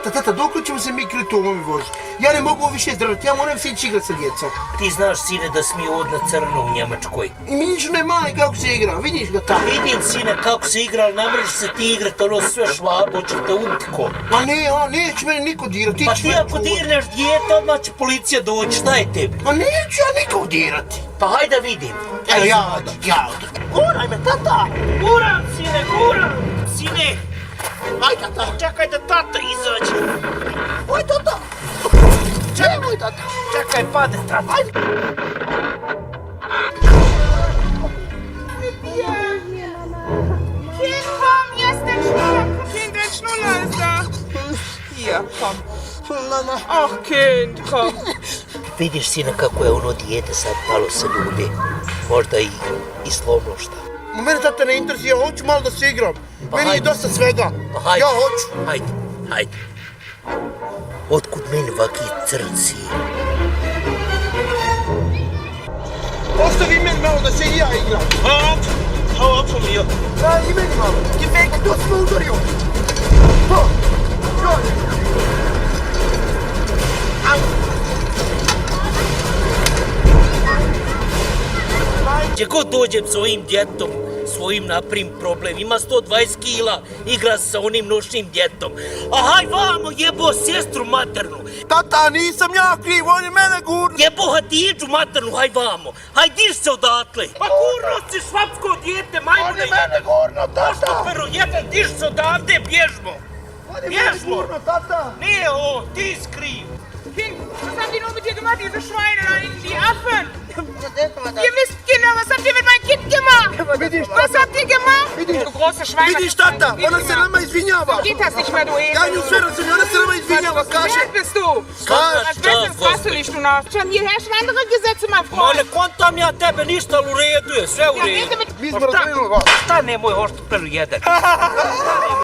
Tata, dok ćemo se mi kriti u ovome vožu? Ja ne mogu više izdržati, ja moram se ići igrat sa djecom. Ti znaš, sine, da smije od na crno u Njemačkoj. I vidiš onaj mali kako se igra, vidiš ga tamo. Vidim, sine, kako se igra, ali ne možeš se ti igrat, ono sve švabo će te umtiko. Ma neće mene niko dirati. Pa ti ako dirneš dijete, odmah će policija doći, šta je tebi? Ma neću ja nikog dirati. Pa hajde da vidim. Evo ja odem. Guraj me, tata. Guram, sine, guram! Sine, Aj, tata. čekaj da tata izađe. Oj, tata. Čekaj, tata. Čekaj, pade tata. Ajde. Komm, jetzt den Schnuller. Kind, den Schnuller ist da. Hier, komm. Mama. Ach, Kind, komm. Vidiš, sine, kako je ono dijete sad malo se ljubi. Možda i slomno šta. Mene tata ne interesuje, ja hoću malo da se igram. Pa Meni je hajde. dosta svega. Pa hajde. Ja hoću. Hajde. Otkud meni ovaki crnci? Ostavi meni malo da se i ja igram. Hau ab von mir. Daj i meni malo. Geh weg, du hast me udario. Ha. Gdje god dođem s ovim djetom, svojim naprim problem, ima 120 kila, igra se sa onim noćnim djetom. A haj vamo, jebo sestru maternu. Tata, nisam ja kriv, on je mene gurno. Jebo Hatidžu maternu, haj vamo. Haj diš se odatle. Pa kurno si švapsko djete, On majmune je mene gurno, Pošto tata. pero jedan, diš se odavde, bježmo. On je mene Bježmo. gurno, tata. Nije ovo, ti skriv. Kind, was haben die nur mit dir gemacht, diese Schweinereien, die Affen? Ihr wisst, Kinder, was habt ihr mit meinem Kind gemacht? Vidiš, Was habt ihr gemacht? Vidiš. Du große Schweine. Vidiš, tata, ona se nama izvinjava. Geht das nicht mehr, du Ja nju sve razumijem, ona se nama izvinjava, kaže. Wer bist du? Kaže. Als bestes passt du nicht, du nach. Schon hier herrschen andere Gesetze, mein Ma Freund. ne kontam ja tebe ništa, ali u redu je, sve u Ja, redu. rede mit... Mi smo razumili vas. Šta nemoj hošto pero jedan?